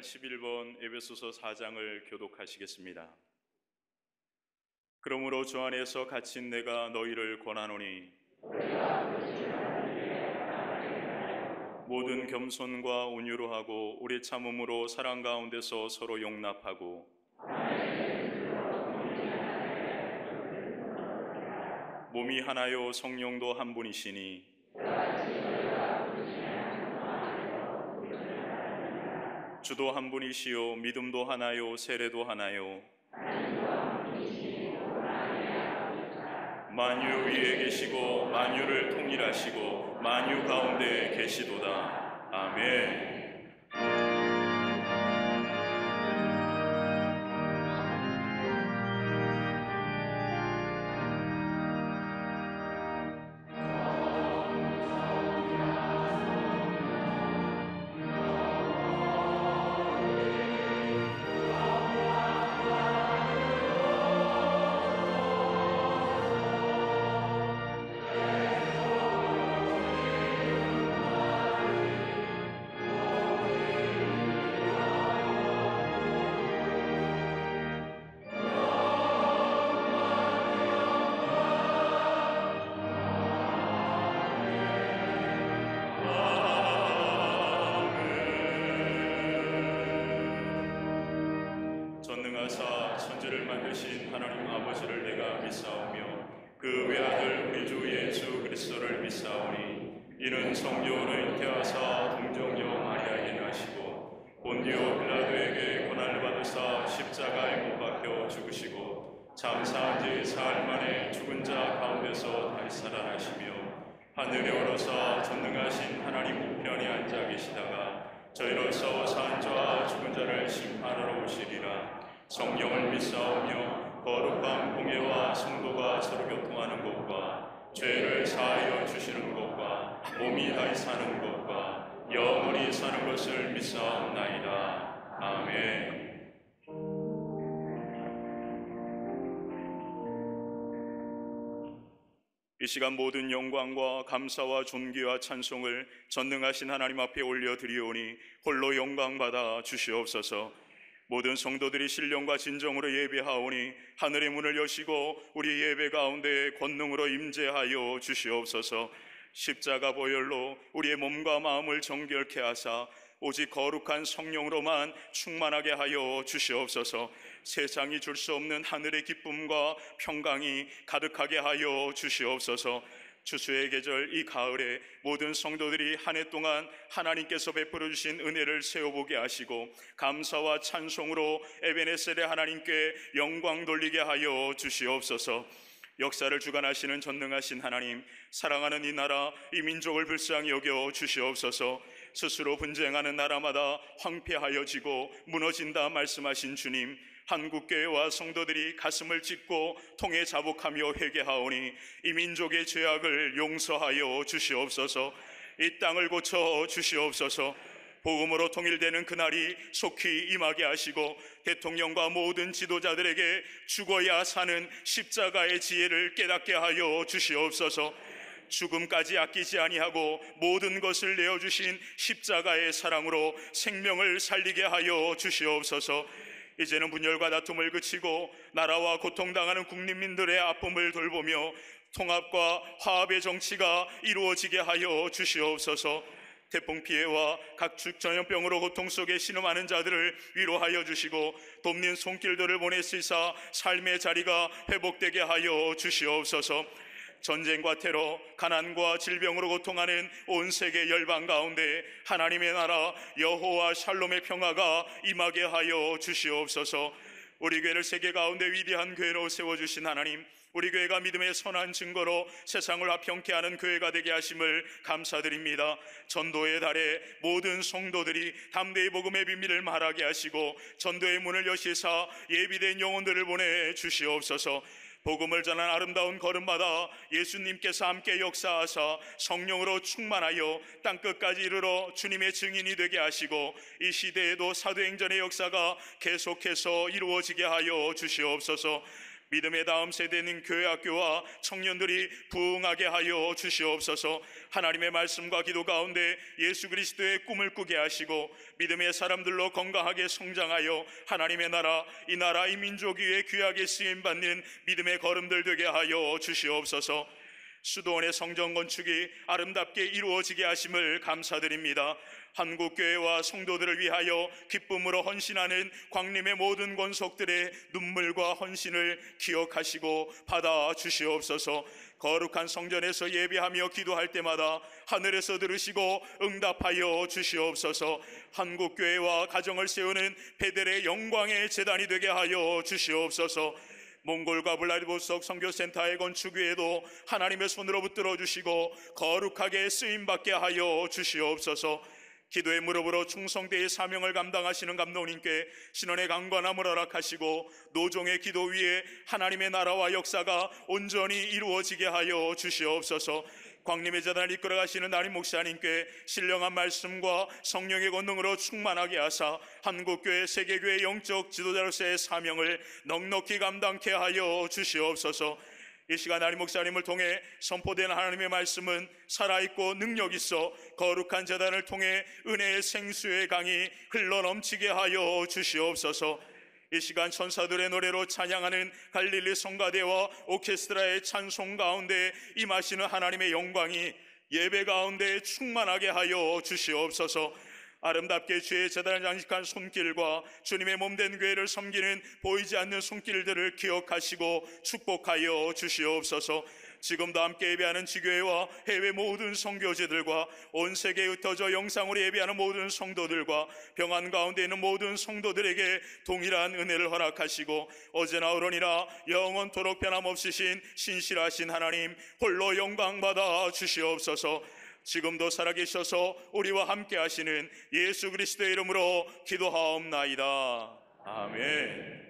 81번 에베소서 4장을 교독하시겠습니다. 그러므로 주 안에서 갇힌 내가 너희를 권하노니 모든 겸손과 온유로 하고 우리 참음으로 사랑 가운데서 서로 용납하고 몸이 하나요 성령도 한 분이시니 주도 한 분이시요 믿음도 하나요 세례도 하나요 만유 위에 계시고 만유를 통일하시고 만유 가운데 계시도다. 아멘. 인하사 천지를 만드신 하나님 아버지를 내가 믿사오며 그 외아들 우리 주 예수 그리스도를 믿사오니 이는 성령으로 잉태하사 동정녀 마리아에게 나시고 본디오 빌라도에게 고난을 받으사 십자가에 못 박혀 죽으시고 장사한 지 사흘 만에 죽은 자 가운데서 다시 살아나시며 하늘에 오르사 전능하신 하나님 우편에 앉아 계시다가 저희로서 산 자와 죽은 자를 심판하러 오시리라. 성령을 믿사오며 거룩한 공예와 성도가 서로 교통하는 것과 죄를 사하여 주시는 것과 몸이 다시 사는 것과 영원히 사는 것을 믿사옵나이다. 아멘. 이 시간 모든 영광과 감사와 존귀와 찬송을 전능하신 하나님 앞에 올려드리오니 홀로 영광받아 주시옵소서. 모든 성도들이 신령과 진정으로 예배하오니 하늘의 문을 여시고 우리 예배 가운데 권능으로 임재하여 주시옵소서. 십자가 보혈로 우리의 몸과 마음을 정결케 하사 오직 거룩한 성령으로만 충만하게 하여 주시옵소서. 세상이 줄 수 없는 하늘의 기쁨과 평강이 가득하게 하여 주시옵소서. 추수의 계절 이 가을에 모든 성도들이 한 해 동안 하나님께서 베풀어 주신 은혜를 세워보게 하시고 감사와 찬송으로 에베네셀의 하나님께 영광 돌리게 하여 주시옵소서. 역사를 주관하시는 전능하신 하나님, 사랑하는 이 나라 이 민족을 불쌍히 여겨 주시옵소서. 스스로 분쟁하는 나라마다 황폐하여지고 무너진다 말씀하신 주님, 한국교회와 성도들이 가슴을 찢고 통해 자복하며 회개하오니 이 민족의 죄악을 용서하여 주시옵소서. 이 땅을 고쳐 주시옵소서. 복음으로 통일되는 그날이 속히 임하게 하시고 대통령과 모든 지도자들에게 죽어야 사는 십자가의 지혜를 깨닫게 하여 주시옵소서. 죽음까지 아끼지 아니하고 모든 것을 내어주신 십자가의 사랑으로 생명을 살리게 하여 주시옵소서. 이제는 분열과 다툼을 그치고 나라와 고통당하는 국민민들의 아픔을 돌보며 통합과 화합의 정치가 이루어지게 하여 주시옵소서. 태풍 피해와 각축 전염병으로 고통 속에 신음하는 자들을 위로하여 주시고 돕는 손길들을 보내시사 삶의 자리가 회복되게 하여 주시옵소서. 전쟁과 테러, 가난과 질병으로 고통하는 온 세계 열방 가운데 하나님의 나라 여호와 샬롬의 평화가 임하게 하여 주시옵소서. 우리 교회를 세계 가운데 위대한 교회로 세워주신 하나님, 우리 교회가 믿음의 선한 증거로 세상을 화평케 하는 교회가 되게 하심을 감사드립니다. 전도의 달에 모든 성도들이 담대히 복음의 비밀을 말하게 하시고 전도의 문을 여시사 예비된 영혼들을 보내 주시옵소서. 복음을 전한 아름다운 걸음마다 예수님께서 함께 역사하사 성령으로 충만하여 땅끝까지 이르러 주님의 증인이 되게 하시고 이 시대에도 사도행전의 역사가 계속해서 이루어지게 하여 주시옵소서. 믿음의 다음 세대는 교회학교와 청년들이 부흥하게 하여 주시옵소서. 하나님의 말씀과 기도 가운데 예수 그리스도의 꿈을 꾸게 하시고 믿음의 사람들로 건강하게 성장하여 하나님의 나라, 이 나라, 이 민족 위에 귀하게 쓰임받는 믿음의 걸음들 되게 하여 주시옵소서. 수도원의 성전 건축이 아름답게 이루어지게 하심을 감사드립니다. 한국교회와 성도들을 위하여 기쁨으로 헌신하는 광림의 모든 권속들의 눈물과 헌신을 기억하시고 받아 주시옵소서. 거룩한 성전에서 예배하며 기도할 때마다 하늘에서 들으시고 응답하여 주시옵소서. 한국교회와 가정을 세우는 베델의 영광의 제단이 되게 하여 주시옵소서. 몽골과 블라디보스톡 선교센터의 건축 위에도 하나님의 손으로 붙들어 주시고 거룩하게 쓰임받게 하여 주시옵소서. 기도의 무릎으로 충성대의 사명을 감당하시는 감독님께 신원의 강관함을 허락하시고 노종의 기도 위에 하나님의 나라와 역사가 온전히 이루어지게 하여 주시옵소서. 광림의 재단을 이끌어가시는 나림 목사님께 신령한 말씀과 성령의 권능으로 충만하게 하사 한국교회 세계교회 영적 지도자로서의 사명을 넉넉히 감당케 하여 주시옵소서. 이 시간 나림 목사님을 통해 선포된 하나님의 말씀은 살아있고 능력 있어 거룩한 재단을 통해 은혜의 생수의 강이 흘러넘치게 하여 주시옵소서. 이 시간 천사들의 노래로 찬양하는 갈릴리 성가대와 오케스트라의 찬송 가운데 임하시는 하나님의 영광이 예배 가운데 충만하게 하여 주시옵소서. 아름답게 주의 제단을 장식한 손길과 주님의 몸된 교회를 섬기는 보이지 않는 손길들을 기억하시고 축복하여 주시옵소서. 지금도 함께 예배하는 지교회와 해외 모든 선교지들과 온 세계에 흩어져 영상으로 예배하는 모든 성도들과 평안 가운데 있는 모든 성도들에게 동일한 은혜를 허락하시고 어제나 오늘이나 영원토록 변함없으신 신실하신 하나님 홀로 영광받아 주시옵소서. 지금도 살아계셔서 우리와 함께 하시는 예수 그리스도의 이름으로 기도하옵나이다. 아멘.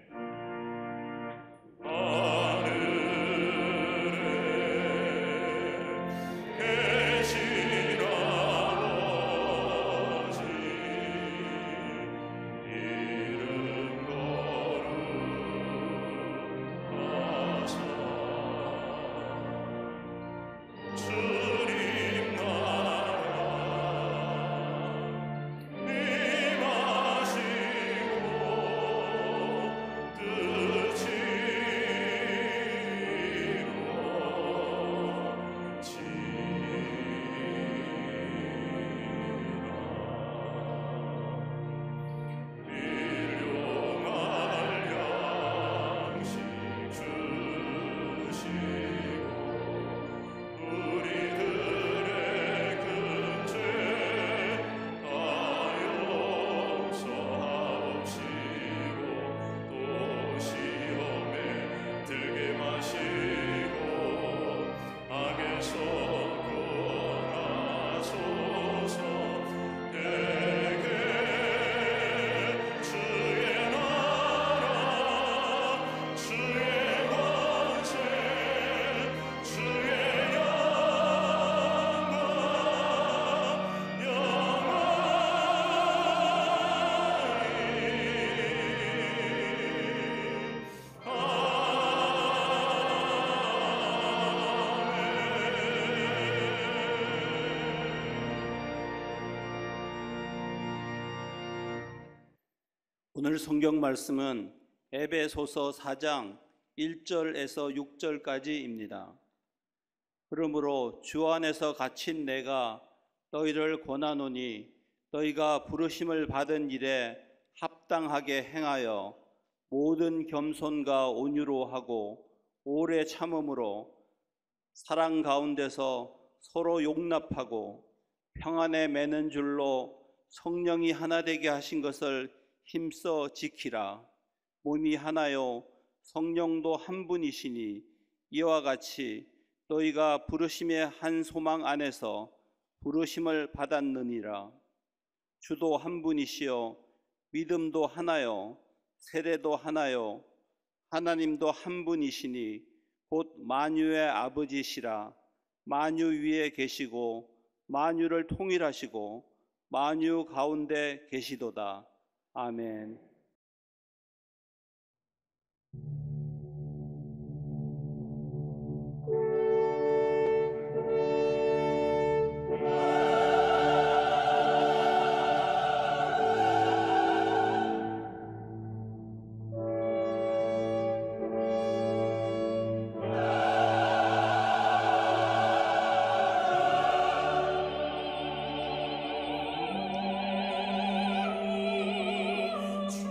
오늘 성경 말씀은 에베소서 4장 1절에서 6절까지입니다. 그러므로 주 안에서 갇힌 내가 너희를 권하노니 너희가 부르심을 받은 일에 합당하게 행하여 모든 겸손과 온유로 하고 오래 참음으로 사랑 가운데서 서로 용납하고 평안에 매는 줄로 성령이 하나 되게 하신 것을 힘써 지키라. 몸이 하나요 성령도 한 분이시니 이와 같이 너희가 부르심의 한 소망 안에서 부르심을 받았느니라. 주도 한 분이시요 믿음도 하나요 세례도 하나요 하나님도 한 분이시니 곧 만유의 아버지시라. 만유 위에 계시고 만유를 통일하시고 만유 가운데 계시도다. 아멘. 주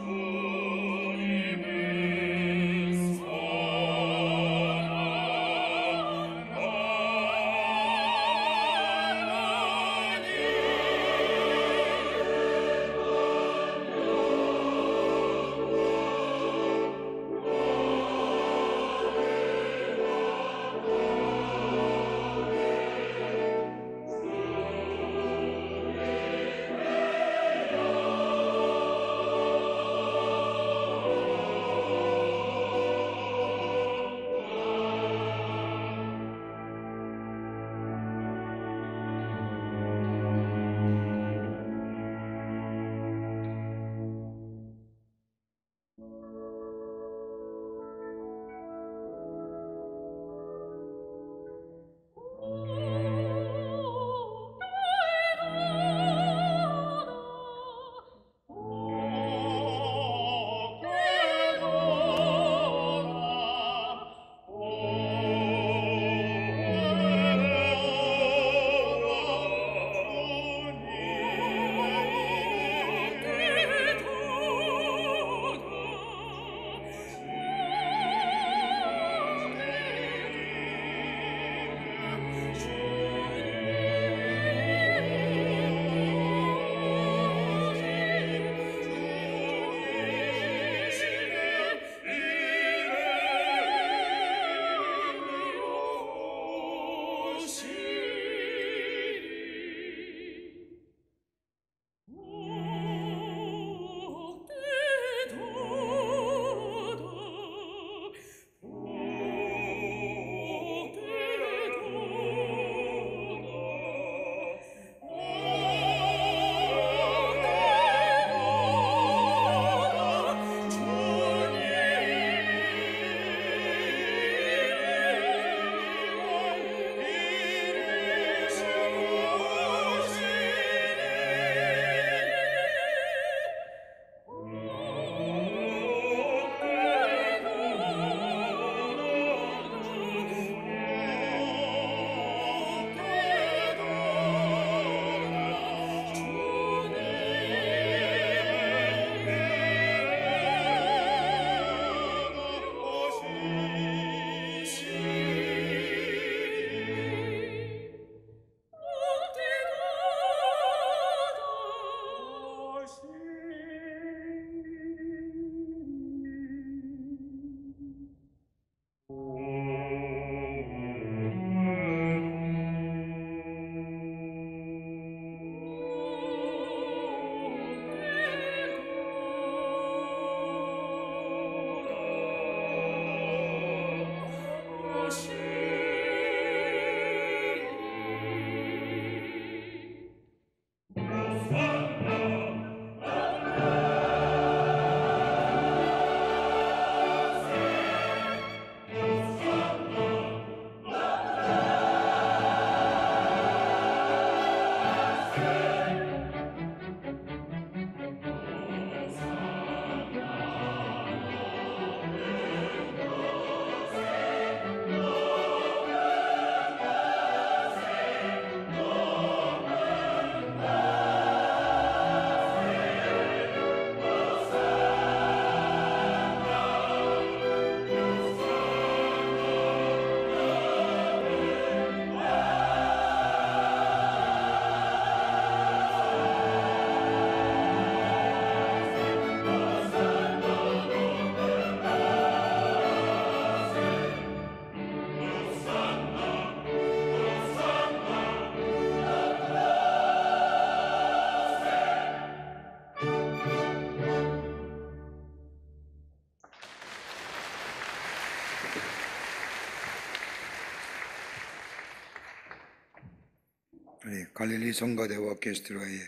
우리 갈릴리 성가대와 오케스트라의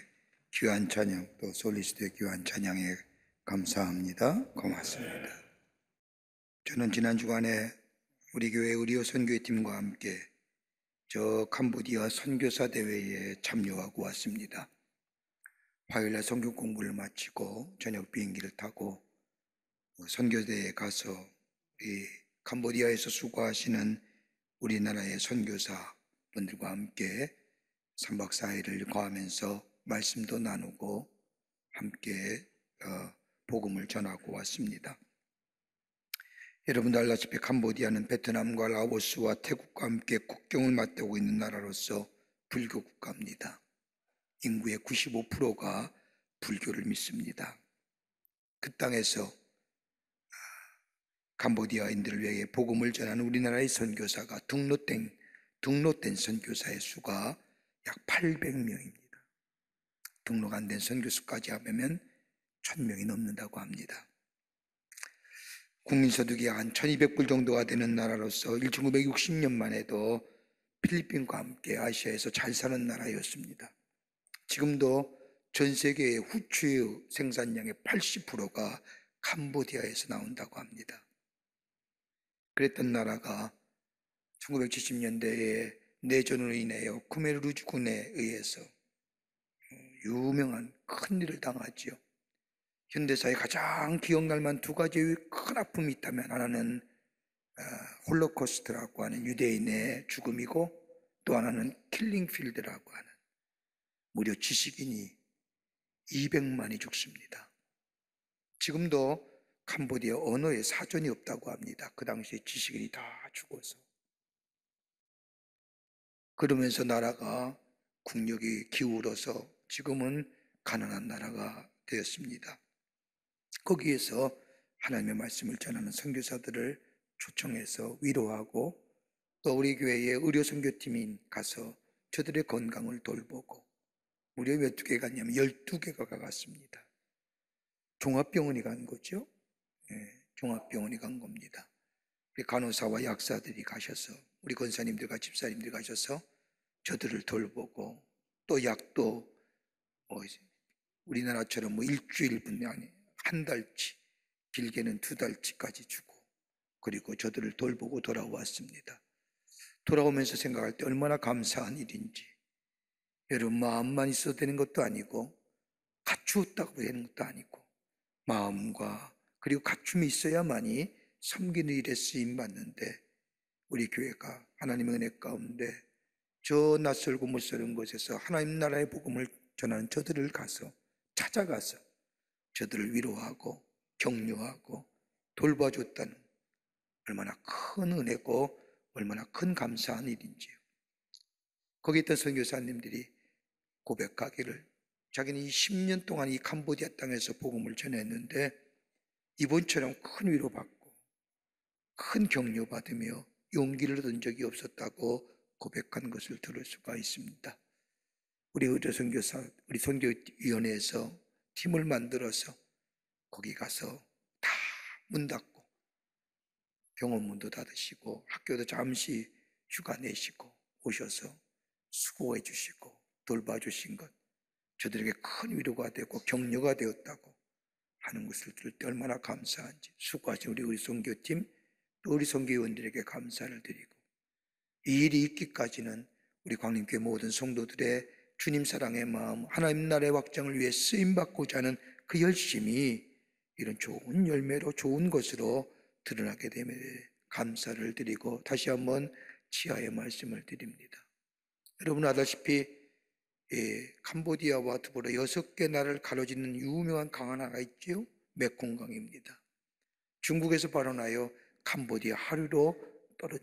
귀한 찬양, 또 솔리스트의 귀한 찬양에 감사합니다. 고맙습니다. 저는 지난 주간에 우리 교회 의료 선교팀과 함께 저 캄보디아 선교사 대회에 참여하고 왔습니다. 화요일날 선교 공부를 마치고 저녁 비행기를 타고 선교대에 가서 이 캄보디아에서 수고하시는 우리나라의 선교사 분들과 함께 3박 4일을 거하면서 말씀도 나누고 함께 복음을 전하고 왔습니다. 여러분도 알다시피 캄보디아는 베트남과 라오스와 태국과 함께 국경을 맞대고 있는 나라로서 불교 국가입니다. 인구의 95%가 불교를 믿습니다. 그 땅에서 캄보디아인들을 위해 복음을 전하는 우리나라의 선교사가 등록된 선교사의 수가 약 800명입니다. 등록 안 된 선교수까지 하면 1000명이 넘는다고 합니다. 국민소득이 한 1200불 정도가 되는 나라로서 1960년만 해도 필리핀과 함께 아시아에서 잘 사는 나라였습니다. 지금도 전 세계의 후추의 생산량의 80%가 캄보디아에서 나온다고 합니다. 그랬던 나라가 1970년대에 내전으로 인하여 쿠메르루주군에 의해서 유명한 큰 일을 당하지요. 현대사에 가장 기억날 만한 두 가지의 큰 아픔이 있다면 하나는 홀로코스트라고 하는 유대인의 죽음이고 또 하나는 킬링필드라고 하는 무려 지식인이 200만이 죽습니다. 지금도 캄보디아 언어에 사전이 없다고 합니다. 그 당시에 지식인이 다 죽어서. 그러면서 나라가 국력이 기울어서 지금은 가난한 나라가 되었습니다. 거기에서 하나님의 말씀을 전하는 선교사들을 초청해서 위로하고 또 우리 교회의 의료 선교팀이 가서 저들의 건강을 돌보고 무려 몇 개 갔냐면 12개가 가갔습니다. 종합병원이 간 거죠. 종합병원이 간 겁니다. 우리 간호사와 약사들이 가셔서 우리 권사님들과 집사님들이 가셔서 저들을 돌보고 또 약도 우리나라처럼 일주일분 아니 한 달치 길게는 2달치까지 주고 그리고 저들을 돌보고 돌아왔습니다. 돌아오면서 생각할 때 얼마나 감사한 일인지. 여러분 마음만 있어도 되는 것도 아니고 갖추었다고 되는 것도 아니고 마음과 그리고 갖춤이 있어야만이 섬기는 일에 쓰임받는데 우리 교회가 하나님의 은혜 가운데 저 낯설고 못설은 곳에서 하나님 나라의 복음을 전하는 저들을 찾아가서 저들을 위로하고 격려하고 돌봐줬다는 얼마나 큰 은혜고 얼마나 큰 감사한 일인지요. 거기 있던 선교사님들이 고백하기를 자기는 이 10년 동안 이 캄보디아 땅에서 복음을 전했는데 이번처럼 큰 위로받고 큰 격려받으며 용기를 얻은 적이 없었다고 고백한 것을 들을 수가 있습니다. 우리 의료 선교사, 우리 선교위원회에서 팀을 만들어서 거기 가서 다 문 닫고 병원 문도 닫으시고 학교도 잠시 휴가 내시고 오셔서 수고해 주시고 돌봐주신 것 저들에게 큰 위로가 되고 격려가 되었다고 하는 것을 들을 때 얼마나 감사한지 수고하신 우리 선교팀 또 우리 선교위원들에게 감사를 드리고 이 일이 있기까지는 우리 광림교회 모든 성도들의 주님 사랑의 마음 하나님 나라의 확장을 위해 쓰임받고자 하는 그 열심이 이런 좋은 열매로 좋은 것으로 드러나게 되면 감사를 드리고 다시 한번 치하의 말씀을 드립니다. 여러분 아다시피 캄보디아와 더불어 6개 나라를 가로짓는 유명한 강 하나가 있지요. 메콩강입니다. 중국에서 발원하여 캄보디아 하류로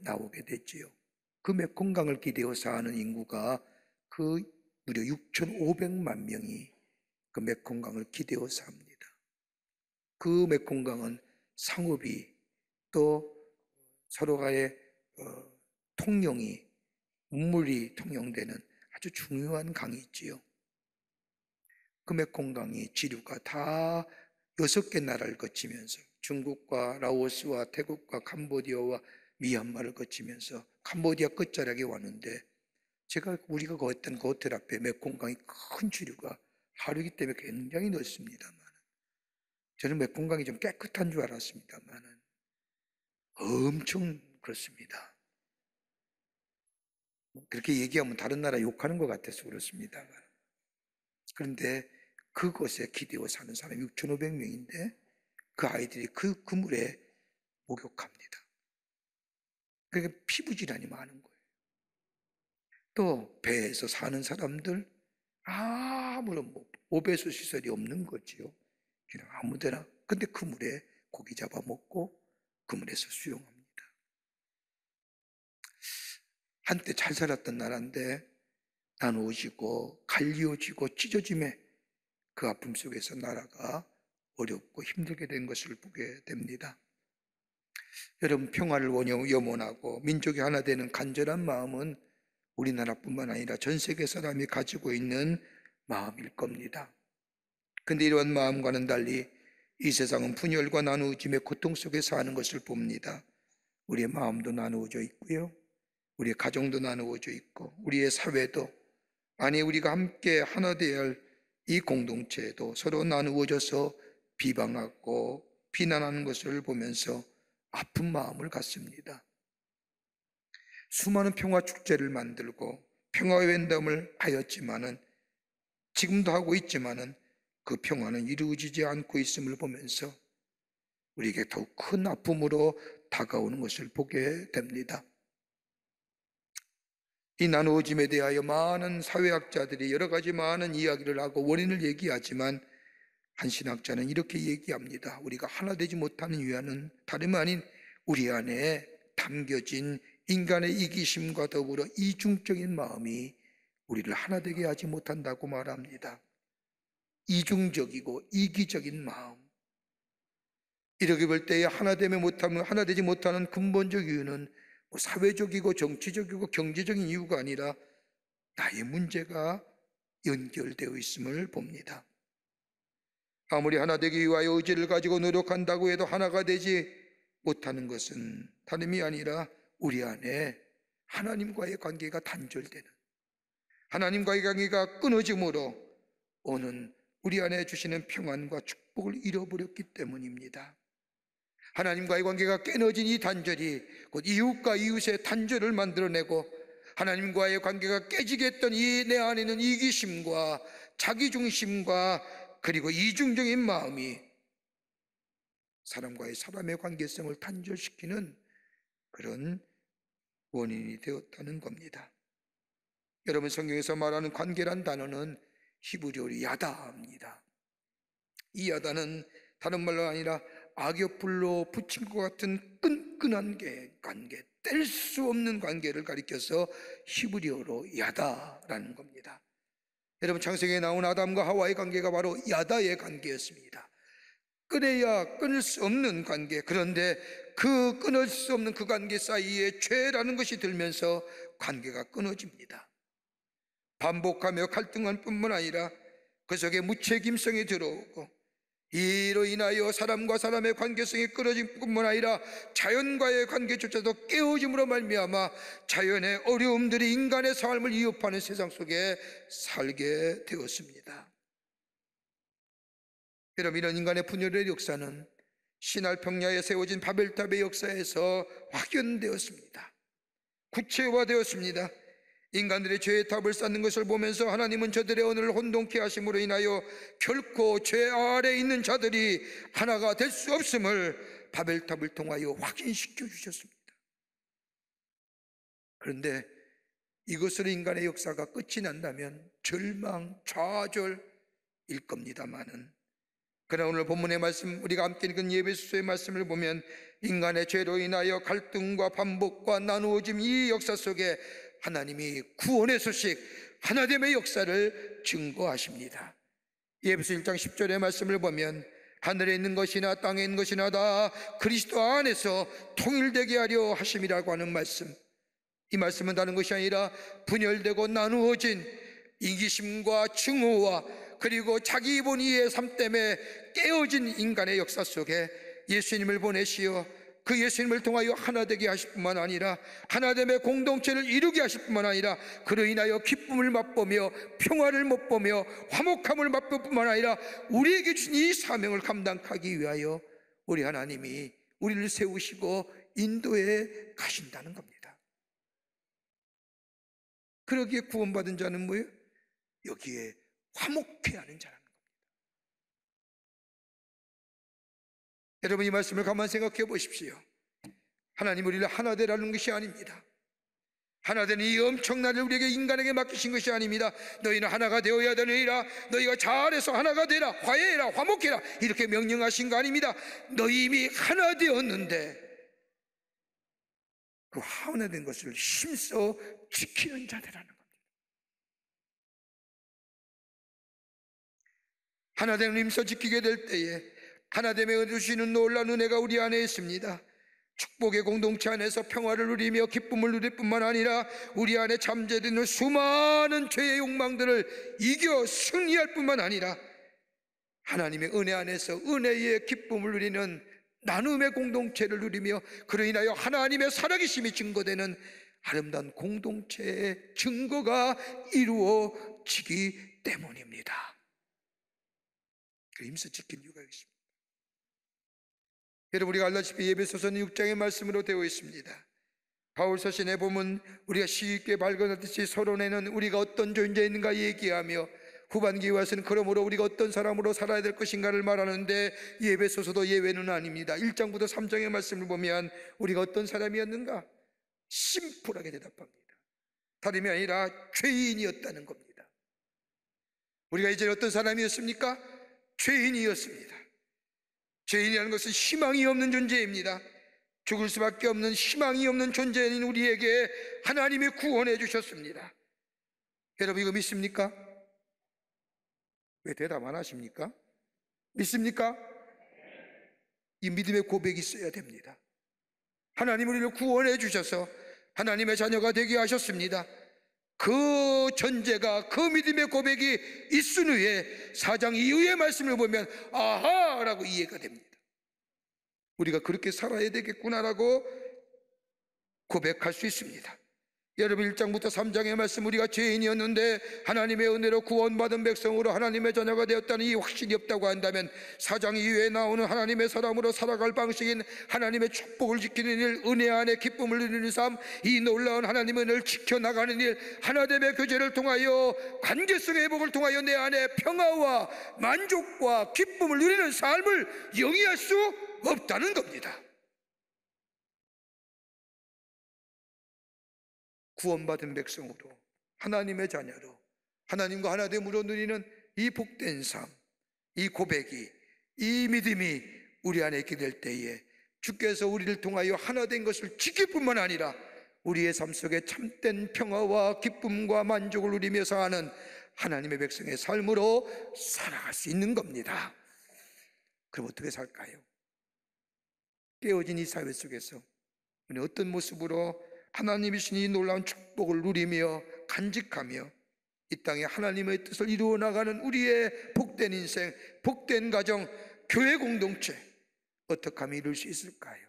나오게 됐지요. 그 메콩강을 기대어 사는 인구가 그 무려 6,500만 명이 그 메콩강을 기대어 삽니다. 그 메콩강은 상업이 또 서로가의 통용이 문물이 통용되는 아주 중요한 강이 있지요. 그 메콩강이 지류가 다 6개 나라를 거치면서 중국과 라오스와 태국과 캄보디아와 미얀마를 거치면서 캄보디아 끝자락에 왔는데 우리가 걷던 그 호텔 앞에 맥공강이 큰 주류가 하루이기 때문에 굉장히 넓습니다만, 저는 맥공강이 좀 깨끗한 줄 알았습니다만 엄청 그렇습니다. 그렇게 얘기하면 다른 나라 욕하는 것 같아서 그렇습니다만, 그런데 그곳에 기대어 사는 사람이 6,500명인데 그 아이들이 그 물에 목욕합니다. 그러니까 피부질환이 많은 거예요. 또 배에서 사는 사람들 아무런 오배수 시설이 없는 거지요. 그냥 아무데나. 근데 그 물에 고기 잡아 먹고 그 물에서 수영합니다. 한때 잘 살았던 나라인데 나누어지고 갈리어지고 찢어짐에 그 아픔 속에서 나라가 어렵고 힘들게 된 것을 보게 됩니다. 여러분, 평화를 염원하고 민족이 하나 되는 간절한 마음은 우리나라뿐만 아니라 전 세계 사람이 가지고 있는 마음일 겁니다. 그런데 이러한 마음과는 달리 이 세상은 분열과 나누어짐의 고통 속에 사는 것을 봅니다. 우리의 마음도 나누어져 있고요, 우리의 가정도 나누어져 있고, 우리의 사회도, 아니 우리가 함께 하나 되어야 할 이 공동체에도 서로 나누어져서 비방하고 비난하는 것을 보면서 아픈 마음을 갖습니다. 수많은 평화 축제를 만들고 평화회담을 하였지만은, 지금도 하고 있지만은 그 평화는 이루어지지 않고 있음을 보면서 우리에게 더욱 큰 아픔으로 다가오는 것을 보게 됩니다. 이 나누어짐에 대하여 많은 사회학자들이 여러 가지 많은 이야기를 하고 원인을 얘기하지만, 한 신학자는 이렇게 얘기합니다. 우리가 하나 되지 못하는 이유는 다름 아닌 우리 안에 담겨진 인간의 이기심과 더불어 이중적인 마음이 우리를 하나 되게 하지 못한다고 말합니다. 이중적이고 이기적인 마음. 이렇게 볼 때에 하나 되지 못하는 근본적 이유는 사회적이고 정치적이고 경제적인 이유가 아니라 나의 문제가 연결되어 있음을 봅니다. 아무리 하나 되기 위하여 의지를 가지고 노력한다고 해도 하나가 되지 못하는 것은 다름이 아니라 우리 안에 하나님과의 관계가 단절되는, 하나님과의 관계가 끊어짐으로 오는 우리 안에 주시는 평안과 축복을 잃어버렸기 때문입니다. 하나님과의 관계가 깨어진 이 단절이 곧 이웃과 이웃의 단절을 만들어내고, 하나님과의 관계가 깨지게 했던 이 내 안에 있는 이기심과 자기중심과 그리고 이중적인 마음이 사람과의 사람의 관계성을 단절시키는 그런 원인이 되었다는 겁니다. 여러분, 성경에서 말하는 관계란 단어는 히브리어로 야다입니다. 이 야다는 다른 말로 아니라 악엽불로 붙인 것 같은 끈끈한 관계, 뗄 수 없는 관계를 가리켜서 히브리어로 야다라는 겁니다. 여러분, 창세기에 나온 아담과 하와의 관계가 바로 야다의 관계였습니다. 끊어야 끊을 수 없는 관계. 그런데 그 끊을 수 없는 그 관계 사이에 죄라는 것이 들면서 관계가 끊어집니다. 반복하며 갈등할 뿐만 아니라 그 속에 무책임성이 들어오고, 이로 인하여 사람과 사람의 관계성이 끊어질 뿐만 아니라 자연과의 관계조차도 깨어짐으로 말미암아 자연의 어려움들이 인간의 삶을 위협하는 세상 속에 살게 되었습니다. 여러분, 이런 인간의 분열의 역사는 신할 평야에 세워진 바벨탑의 역사에서 확연되었습니다. 구체화되었습니다. 인간들이 죄의 탑을 쌓는 것을 보면서 하나님은 저들의 언어를 혼동케 하심으로 인하여 결코 죄 아래에 있는 자들이 하나가 될 수 없음을 바벨탑을 통하여 확인시켜 주셨습니다. 그런데 이것으로 인간의 역사가 끝이 난다면 절망, 좌절일 겁니다마는, 그러나 오늘 본문의 말씀, 우리가 함께 읽은 예배소서의 말씀을 보면 인간의 죄로 인하여 갈등과 반복과 나누어짐, 이 역사 속에 하나님이 구원의 소식, 하나됨의 역사를 증거하십니다. 예배소 1장 10절의 말씀을 보면 하늘에 있는 것이나 땅에 있는 것이나 다 그리스도 안에서 통일되게 하려 하심이라고 하는 말씀. 이 말씀은 다른 것이 아니라 분열되고 나누어진 이기심과 증오와 그리고 자기 본위의 삶 때문에 깨어진 인간의 역사 속에 예수님을 보내시어 그 예수님을 통하여 하나 되게 하실 뿐만 아니라 하나됨의 공동체를 이루게 하실 뿐만 아니라 그로 인하여 기쁨을 맛보며 평화를 맛보며 화목함을 맛볼 뿐만 아니라 우리에게 주신 이 사명을 감당하기 위하여 우리 하나님이 우리를 세우시고 인도해 가신다는 겁니다. 그러기에 구원받은 자는 뭐예요? 여기에 화목해야 하는 자라는 겁니다. 여러분, 이 말씀을 가만히 생각해 보십시오. 하나님 우리를 하나 되라는 것이 아닙니다. 하나 되는 이 엄청난 일 우리에게 인간에게 맡기신 것이 아닙니다. 너희는 하나가 되어야 되느니라. 너희가 잘해서 하나가 되라. 화해해라. 화목해라. 이렇게 명령하신 거 아닙니다. 너희 이미 하나 되었는데 그 하나 된 것을 힘써 지키는 자들이라는 겁니다. 하나 됨을 힘써 지키게 될 때에 하나됨에 얻으시는 놀라운 은혜가 우리 안에 있습니다. 축복의 공동체 안에서 평화를 누리며 기쁨을 누릴 뿐만 아니라 우리 안에 잠재되는 수많은 죄의 욕망들을 이겨 승리할 뿐만 아니라 하나님의 은혜 안에서 은혜의 기쁨을 누리는 나눔의 공동체를 누리며 그로 인하여 하나님의 살아계심이 증거되는 아름다운 공동체의 증거가 이루어지기 때문입니다. 힘써 지킬 이유가 있습니다. 여러분, 우리가 알다시피 에베소서는 6장의 말씀으로 되어 있습니다. 바울 서신에 보면 우리가 쉽게 발견하듯이 서론에는 우리가 어떤 존재인가 얘기하며 후반기에 와서는 그러므로 우리가 어떤 사람으로 살아야 될 것인가를 말하는데 이 에베소서도 예외는 아닙니다. 1장부터 3장의 말씀을 보면 우리가 어떤 사람이었는가? 심플하게 대답합니다. 다름이 아니라 죄인이었다는 겁니다. 우리가 이제 어떤 사람이었습니까? 죄인이었습니다. 죄인이라는 것은 희망이 없는 존재입니다. 죽을 수밖에 없는 희망이 없는 존재인 우리에게 하나님이 구원해 주셨습니다. 여러분, 이거 믿습니까? 왜 대답 안 하십니까? 믿습니까? 이 믿음의 고백이 있어야 됩니다. 하나님 우리를 구원해 주셔서 하나님의 자녀가 되게 하셨습니다. 그 전제가, 그 믿음의 고백이 있은 후에 4장 이후의 말씀을 보면 아하라고 이해가 됩니다. 우리가 그렇게 살아야 되겠구나라고 고백할 수 있습니다. 여러분, 1장부터 3장의 말씀, 우리가 죄인이었는데 하나님의 은혜로 구원받은 백성으로 하나님의 자녀가 되었다는 이 확신이 없다고 한다면 4장 이후에 나오는 하나님의 사람으로 살아갈 방식인 하나님의 축복을 지키는 일, 은혜 안에 기쁨을 누리는 삶, 이 놀라운 하나님의 은혜를 지켜나가는 일, 하나됨의 교제를 통하여 관계성의 회복을 통하여 내 안에 평화와 만족과 기쁨을 누리는 삶을 영위할 수 없다는 겁니다. 구원받은 백성으로, 하나님의 자녀로, 하나님과 하나됨으로 누리는 이 복된 삶, 이 고백이, 이 믿음이 우리 안에 있게 될 때에 주께서 우리를 통하여 하나 된 것을 지킬 뿐만 아니라 우리의 삶 속에 참된 평화와 기쁨과 만족을 누리며 사는 하나님의 백성의 삶으로 살아갈 수 있는 겁니다. 그럼 어떻게 살까요? 깨어진 이 사회 속에서 우리 어떤 모습으로 하나님이 주신 이 놀라운 축복을 누리며 간직하며 이 땅에 하나님의 뜻을 이루어 나가는 우리의 복된 인생, 복된 가정, 교회 공동체 어떻게 하면 이룰 수 있을까요?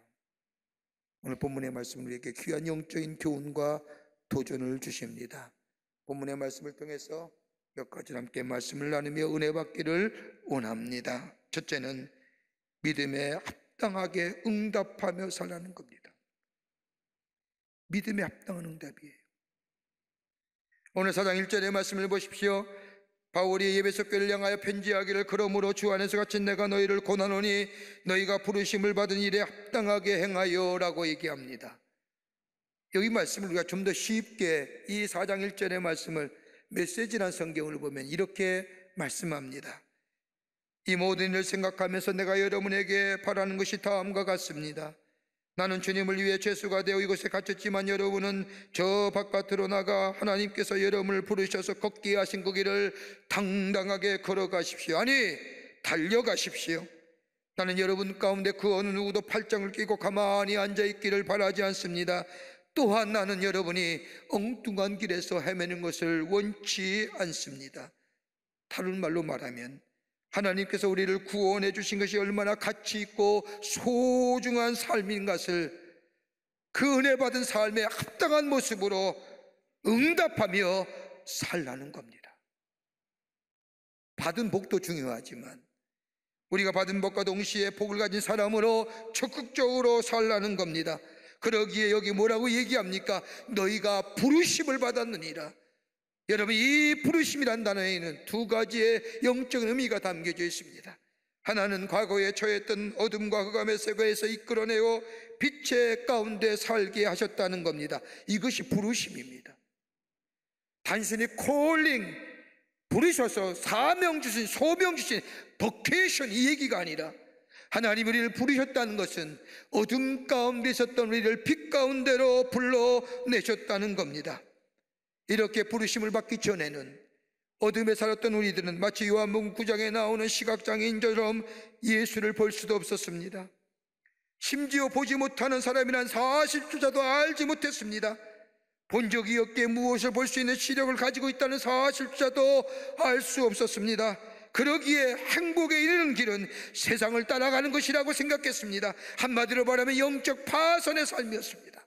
오늘 본문의 말씀은 우리에게 귀한 영적인 교훈과 도전을 주십니다. 본문의 말씀을 통해서 몇 가지 함께 말씀을 나누며 은혜 받기를 원합니다. 첫째는 믿음에 합당하게 응답하며 살라는 겁니다. 믿음에 합당한 응답이에요. 오늘 4장 1절의 말씀을 보십시오. 바울이 에베소 교회를 향하여 편지하기를 그러므로 주 안에서 갇힌 내가 너희를 권하노니 너희가 부르심을 받은 일에 합당하게 행하여 라고 얘기합니다. 여기 말씀을 우리가 좀 더 쉽게 이 4장 1절의 말씀을 메시지란 성경을 보면 이렇게 말씀합니다. 이 모든 일을 생각하면서 내가 여러분에게 바라는 것이 다음과 같습니다. 나는 주님을 위해 죄수가 되어 이곳에 갇혔지만 여러분은 저 바깥으로 나가 하나님께서 여러분을 부르셔서 걷게 하신 그 길을 당당하게 걸어가십시오. 아니, 달려가십시오. 나는 여러분 가운데 그 어느 누구도 팔짱을 끼고 가만히 앉아있기를 바라지 않습니다. 또한 나는 여러분이 엉뚱한 길에서 헤매는 것을 원치 않습니다. 다른 말로 말하면 하나님께서 우리를 구원해 주신 것이 얼마나 가치 있고 소중한 삶인 것을 그 은혜 받은 삶에 합당한 모습으로 응답하며 살라는 겁니다. 받은 복도 중요하지만 우리가 받은 복과 동시에 복을 가진 사람으로 적극적으로 살라는 겁니다. 그러기에 여기 뭐라고 얘기합니까? 너희가 부르심을 받았느니라. 여러분, 이 부르심이란 단어에는 두 가지의 영적인 의미가 담겨져 있습니다. 하나는 과거에 처했던 어둠과 흑암의 세계에서 이끌어내어 빛의 가운데 살게 하셨다는 겁니다. 이것이 부르심입니다. 단순히 콜링, 부르셔서 사명 주신, 소명 주신 버케이션, 이 얘기가 아니라 하나님 우리를 부르셨다는 것은 어둠 가운데 있었던 우리를 빛 가운데로 불러내셨다는 겁니다. 이렇게 부르심을 받기 전에는 어둠에 살았던 우리들은 마치 요한복음 9장에 나오는 시각장애인처럼 예수를 볼 수도 없었습니다. 심지어 보지 못하는 사람이란 사실조차도 알지 못했습니다. 본 적이 없기에 무엇을 볼 수 있는 시력을 가지고 있다는 사실조차도 알 수 없었습니다. 그러기에 행복에 이르는 길은 세상을 따라가는 것이라고 생각했습니다. 한마디로 말하면 영적 파선의 삶이었습니다.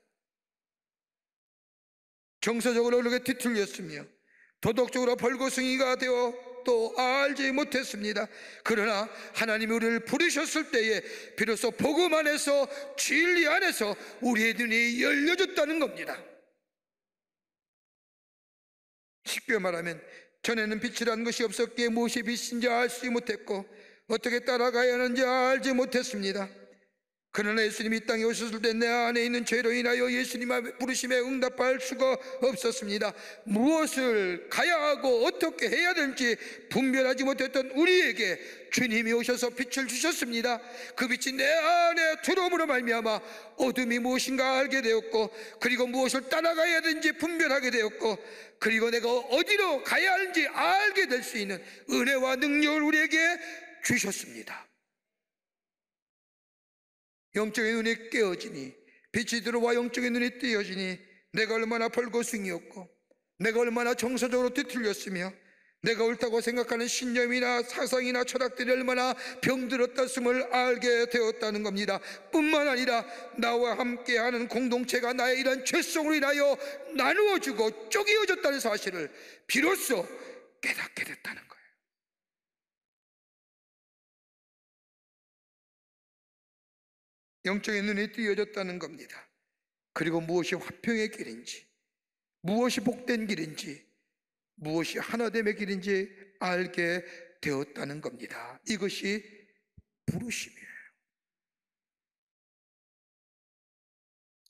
정서적으로 그렇게 뒤틀렸으며 도덕적으로 벌거숭이가 되어 또 알지 못했습니다. 그러나 하나님이 우리를 부르셨을 때에 비로소 복음 안에서, 진리 안에서 우리의 눈이 열려졌다는 겁니다. 쉽게 말하면 전에는 빛이라는 것이 없었기에 무엇이 빛인지 알 수 못했고 어떻게 따라가야 하는지 알지 못했습니다. 그러나 예수님이 이 땅에 오셨을 때 내 안에 있는 죄로 인하여 예수님의 부르심에 응답할 수가 없었습니다. 무엇을 가야 하고 어떻게 해야 되는지 분별하지 못했던 우리에게 주님이 오셔서 빛을 주셨습니다. 그 빛이 내 안에 들어옴으로 말미암아 어둠이 무엇인가 알게 되었고, 그리고 무엇을 따라가야 되는지 분별하게 되었고, 그리고 내가 어디로 가야 하는지 알게 될 수 있는 은혜와 능력을 우리에게 주셨습니다. 영적인 눈이 깨어지니, 빛이 들어와 영적인 눈이 띄어지니 내가 얼마나 벌거숭이였고 내가 얼마나 정서적으로 뒤틀렸으며 내가 옳다고 생각하는 신념이나 사상이나 철학들이 얼마나 병들었다음을 알게 되었다는 겁니다. 뿐만 아니라 나와 함께하는 공동체가 나의 이런 죄성으로 인하여 나누어지고 쪼개어졌다는 사실을 비로소 깨닫게 됐다는 거예요. 영적인 눈이 띄어졌다는 겁니다. 그리고 무엇이 화평의 길인지, 무엇이 복된 길인지, 무엇이 하나됨의 길인지 알게 되었다는 겁니다. 이것이 부르심이에요.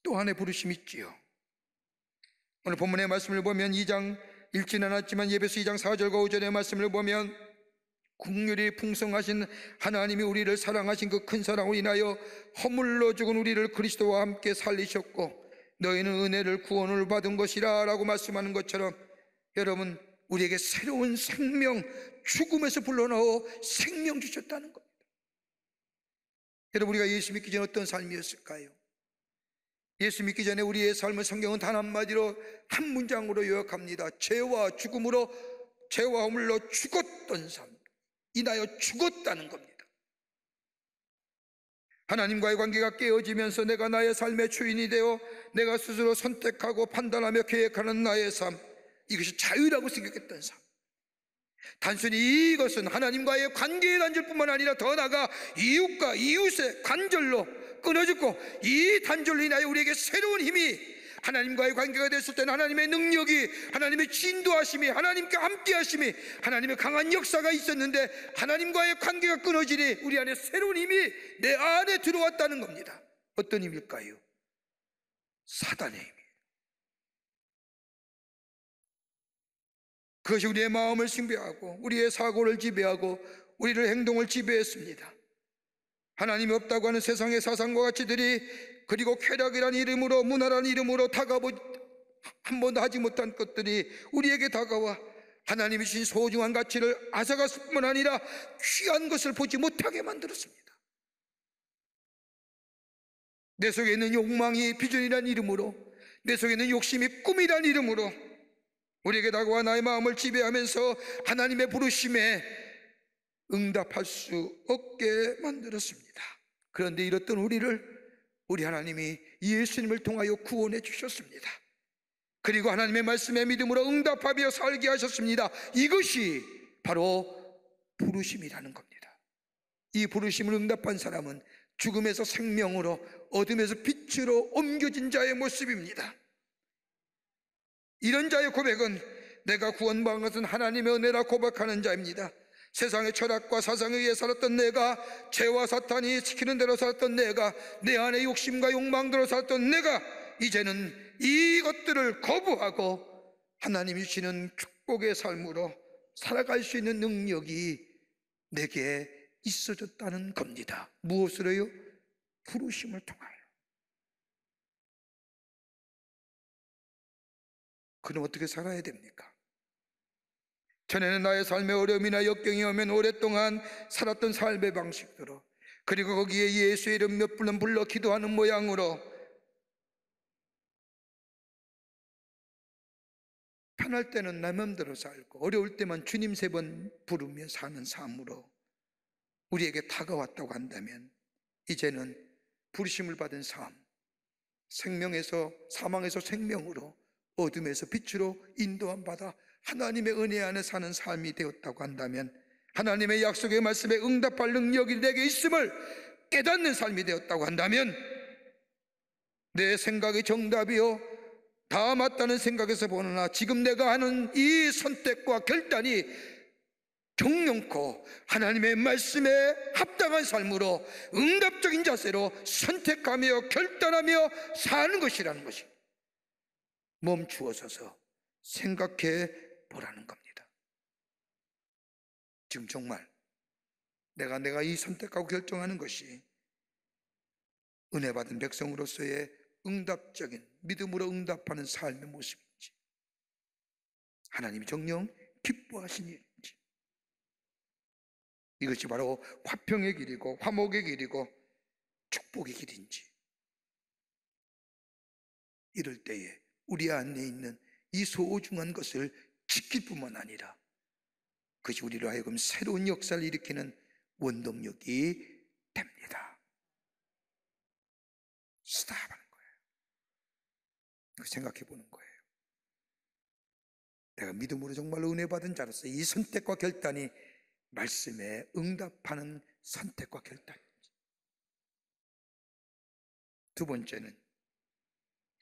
또 하나의 부르심이 있지요. 오늘 본문의 말씀을 보면 2장 읽지는 않았지만 예배서 2장 4절과 5절의 말씀을 보면 국률이 풍성하신 하나님이 우리를 사랑하신 그 큰 사랑으로 인하여 허물로 죽은 우리를 그리스도와 함께 살리셨고 너희는 은혜를 구원을 받은 것이라 라고 말씀하는 것처럼, 여러분, 우리에게 새로운 생명, 죽음에서 불러넣어 생명 주셨다는 겁니다. 여러분, 우리가 예수 믿기 전에 어떤 삶이었을까요? 예수 믿기 전에 우리의 삶을 성경은 단 한마디로, 한 문장으로 요약합니다. 죄와 허물로 죽었던 삶, 인하여 죽었다는 겁니다. 하나님과의 관계가 깨어지면서 내가 나의 삶의 주인이 되어 내가 스스로 선택하고 판단하며 계획하는 나의 삶, 이것이 자유라고 생각했던 삶. 단순히 이것은 하나님과의 관계의 단절뿐만 아니라 더 나아가 이웃과 이웃의 관절로 끊어졌고, 이 단절로 인하여 우리에게 새로운 힘이, 하나님과의 관계가 됐을 때는 하나님의 능력이, 하나님의 진도하심이, 하나님께 함께하심이, 하나님의 강한 역사가 있었는데 하나님과의 관계가 끊어지니 우리 안에 새로운 힘이 내 안에 들어왔다는 겁니다. 어떤 힘일까요? 사단의 힘이에요. 그것이 우리의 마음을 숭배하고 우리의 사고를 지배하고 우리를 행동을 지배했습니다. 하나님이 없다고 하는 세상의 사상과 가치들이, 그리고 쾌락이라는 이름으로, 문화라는 이름으로 한 번도 하지 못한 것들이 우리에게 다가와 하나님이 주신 소중한 가치를 앗아갔을 뿐만 아니라 귀한 것을 보지 못하게 만들었습니다. 내 속에 있는 욕망이 비전이라는 이름으로, 내 속에 있는 욕심이 꿈이라는 이름으로 우리에게 다가와 나의 마음을 지배하면서 하나님의 부르심에 응답할 수 없게 만들었습니다. 그런데 이렇던 우리 하나님이 예수님을 통하여 구원해 주셨습니다. 그리고 하나님의 말씀에 믿음으로 응답하며 살게 하셨습니다. 이것이 바로 부르심이라는 겁니다. 이 부르심을 응답한 사람은 죽음에서 생명으로, 어둠에서 빛으로 옮겨진 자의 모습입니다. 이런 자의 고백은 내가 구원받은 것은 하나님의 은혜라 고백하는 자입니다. 세상의 철학과 사상에 의해 살았던 내가, 죄와 사탄이 시키는 대로 살았던 내가, 내 안의 욕심과 욕망대로 살았던 내가 이제는 이것들을 거부하고 하나님이 주시는 축복의 삶으로 살아갈 수 있는 능력이 내게 있어졌다는 겁니다. 무엇으로요? 부르심을 통하여. 그럼 어떻게 살아야 됩니까? 전에는 나의 삶에 어려움이나 역경이 오면 오랫동안 살았던 삶의 방식대로, 그리고 거기에 예수의 이름 몇 번 불러 기도하는 모양으로 편할 때는 내 맘대로 살고 어려울 때만 주님 3번 부르며 사는 삶으로 우리에게 다가왔다고 한다면, 이제는 부르심을 받은 삶, 생명에서 사망에서 생명으로, 어둠에서 빛으로 인도함 받아 하나님의 은혜 안에 사는 삶이 되었다고 한다면, 하나님의 약속의 말씀에 응답할 능력이 내게 있음을 깨닫는 삶이 되었다고 한다면, 내 생각이 정답이요 다 맞다는 생각에서 보느나 지금 내가 하는 이 선택과 결단이 경영코 하나님의 말씀에 합당한 삶으로 응답적인 자세로 선택하며 결단하며 사는 것이라는 것이 멈추어 서서 생각해 보라는 겁니다. 지금 정말 내가 이 선택하고 결정하는 것이 은혜 받은 백성으로서의 응답적인, 믿음으로 응답하는 삶의 모습인지, 하나님이 정녕 기뻐하신 일인지, 이것이 바로 화평의 길이고 화목의 길이고 축복의 길인지, 이럴 때에 우리 안에 있는 이 소중한 것을 지킬 뿐만 아니라 그것이 우리로 하여금 새로운 역사를 일으키는 원동력이 됩니다. 스탑하는 거예요. 생각해 보는 거예요. 내가 믿음으로 정말로 은혜 받은 자로서 이 선택과 결단이 말씀에 응답하는 선택과 결단입니다. 두 번째는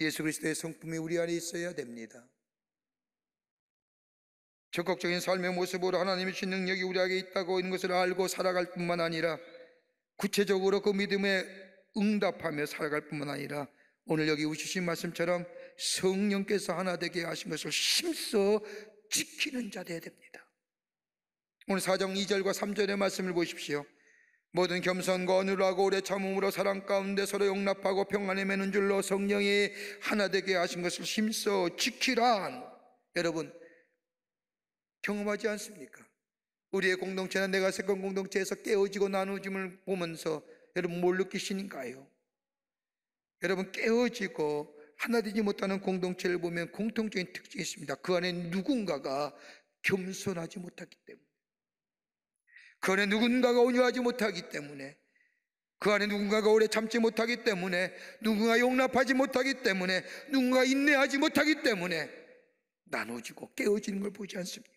예수 그리스도의 성품이 우리 안에 있어야 됩니다. 적극적인 삶의 모습으로 하나님의 주신 능력이 우리에게 있다고 있는 것을 알고 살아갈 뿐만 아니라 구체적으로 그 믿음에 응답하며 살아갈 뿐만 아니라 오늘 여기 주신 말씀처럼 성령께서 하나 되게 하신 것을 힘써 지키는 자 되어야 됩니다. 오늘 4장 2절과 3절의 말씀을 보십시오. 모든 겸손과 온유를 하고 오래 참음으로 사랑 가운데 서로 용납하고 평안에 매는 줄로 성령이 하나 되게 하신 것을 힘써 지키라. 여러분 경험하지 않습니까? 우리의 공동체나 내가 속한 공동체에서 깨어지고 나누짐을 보면서 여러분 뭘 느끼시는가요? 여러분 깨어지고 하나 되지 못하는 공동체를 보면 공통적인 특징이 있습니다. 그 안에 누군가가 겸손하지 못하기 때문에, 그 안에 누군가가 온유하지 못하기 때문에, 그 안에 누군가가 오래 참지 못하기 때문에, 누군가 용납하지 못하기 때문에, 누군가 인내하지 못하기 때문에 나눠지고 깨어지는 걸 보지 않습니까?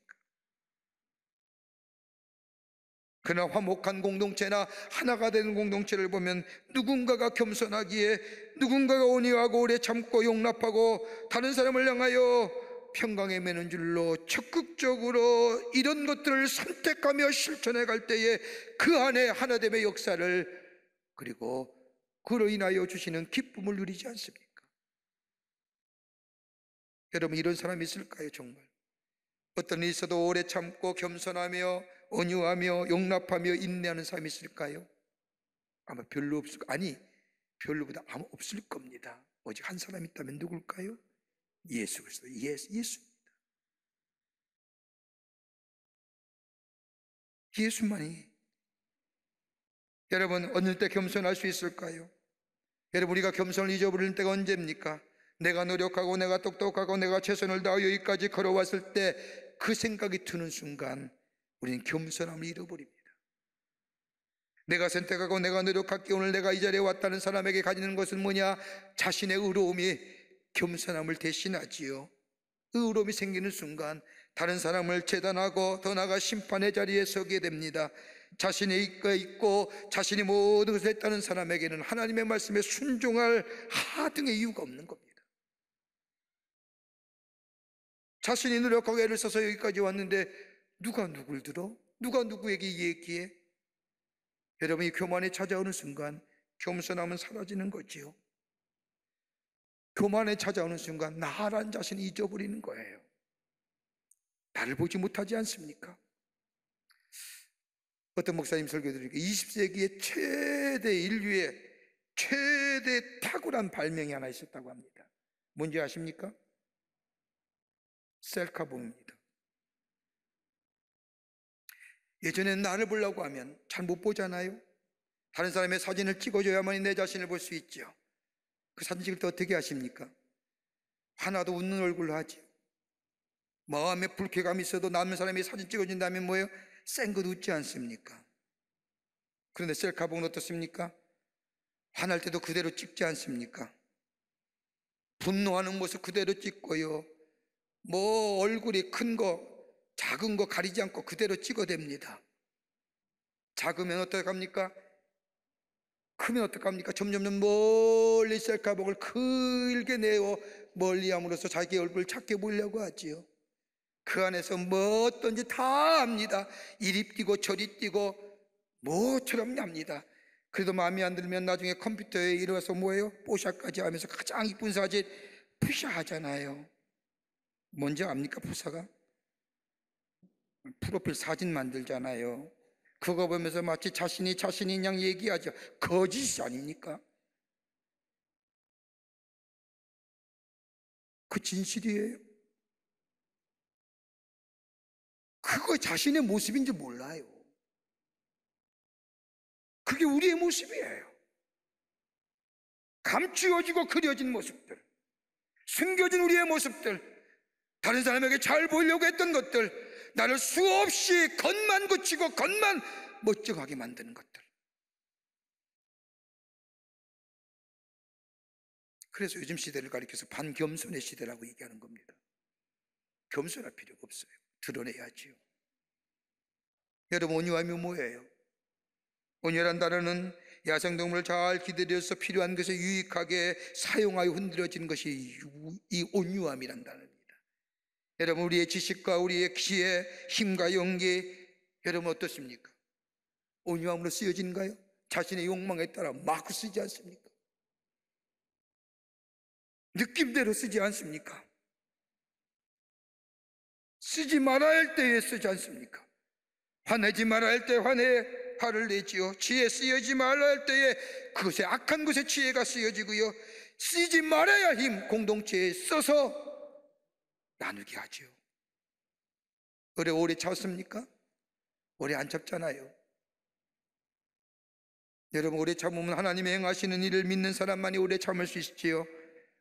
그러나 화목한 공동체나 하나가 되는 공동체를 보면 누군가가 겸손하기에, 누군가가 온유하고 오래 참고 용납하고 다른 사람을 향하여 평강에 매는 줄로 적극적으로 이런 것들을 선택하며 실천해 갈 때에 그 안에 하나됨의 역사를, 그리고 그로 인하여 주시는 기쁨을 누리지 않습니까? 여러분 이런 사람이 있을까요? 정말 어떤 일이 있어도 오래 참고 겸손하며 온유하며 용납하며 인내하는 사람이 있을까요? 아마 별로 없을, 아니 별로보다 아마 없을 겁니다. 오직 한 사람 있다면 누굴까요? 예수 그리스도, 예수입니다. 예수만이. 여러분 어느 때 겸손할 수 있을까요? 여러분 우리가 겸손을 잊어버리는 때가 언제입니까? 내가 노력하고 내가 똑똑하고 내가 최선을 다하여 여기까지 걸어왔을 때 그 생각이 드는 순간 우리는 겸손함을 잃어버립니다. 내가 선택하고 내가 노력할게 오늘 내가 이 자리에 왔다는 사람에게 가지는 것은 뭐냐? 자신의 의로움이 겸손함을 대신하지요. 의로움이 생기는 순간 다른 사람을 재단하고 더 나아가 심판의 자리에 서게 됩니다. 자신의 이가 있고 자신이 모든 것을 했다는 사람에게는 하나님의 말씀에 순종할 하등의 이유가 없는 겁니다. 자신이 노력하고 애를 써서 여기까지 왔는데 누가 누굴 들어? 누가 누구에게 얘기해? 여러분이 교만에 찾아오는 순간 겸손함은 사라지는 거지요. 교만에 찾아오는 순간 나란 자신을 잊어버리는 거예요. 나를 보지 못하지 않습니까? 어떤 목사님 설교 들으니까 20세기의 최대 인류의 최대 탁월한 발명이 하나 있었다고 합니다. 뭔지 아십니까? 셀카봉입니다. 예전에는 나를 보려고 하면 잘 못 보잖아요. 다른 사람의 사진을 찍어줘야만 내 자신을 볼 수 있죠. 그 사진 찍을 때 어떻게 하십니까? 하나도 웃는 얼굴로 하죠. 마음에 불쾌감이 있어도 남는 사람이 사진 찍어준다면 뭐예요? 쌩긋 웃지 않습니까? 그런데 셀카봉은 어떻습니까? 화날 때도 그대로 찍지 않습니까? 분노하는 모습 그대로 찍고요. 뭐 얼굴이 큰 거 작은 거 가리지 않고 그대로 찍어댑니다. 작으면 어떡합니까? 크면 어떡합니까? 점점 멀리 셀카봉을 길게 내어 멀리 함으로써 자기 얼굴을 작게 보이려고 하지요. 그 안에서 뭐 어떤지 다 압니다. 이리 뛰고 저리 뛰고 뭐처럼 납니다. 그래도 마음에 안 들면 나중에 컴퓨터에 일어나서 뭐예요? 뽀샤까지 하면서 가장 이쁜 사진 푸샤 하잖아요. 뭔지 압니까? 푸샤가? 프로필 사진 만들잖아요. 그거 보면서 마치 자신이 자신인 양 얘기하죠. 거짓이 아닙니까? 그 진실이에요. 그거 자신의 모습인지 몰라요. 그게 우리의 모습이에요. 감추어지고 그려진 모습들, 숨겨진 우리의 모습들, 다른 사람에게 잘 보이려고 했던 것들, 나를 수없이 겉만 고치고 겉만 멋쩍하게 만드는 것들. 그래서 요즘 시대를 가리켜서 반겸손의 시대라고 얘기하는 겁니다. 겸손할 필요가 없어요. 드러내야지요. 여러분, 온유함이 뭐예요? 온유란 단어는 야생동물을 잘 기다려서 필요한 것에 유익하게 사용하여 흔들어지는 것이 이 온유함이란 단어입니다. 여러분, 우리의 지식과 우리의 지혜, 힘과 용기, 여러분 어떻습니까? 온유함으로 쓰여지는가요? 자신의 욕망에 따라 막 쓰지 않습니까? 느낌대로 쓰지 않습니까? 쓰지 말아야 할 때에 쓰지 않습니까? 화내지 말아야 할 때 화를 내지요. 지혜 쓰여지 말아야 할 때에 그것에 악한 것에 지혜가 쓰여지고요. 쓰지 말아야 힘 공동체에 써서 나누게 하죠. 오래 참습니까? 오래 안 참잖아요. 여러분, 오래 참으면 하나님이 행하시는 일을 믿는 사람만이 오래 참을 수 있지요.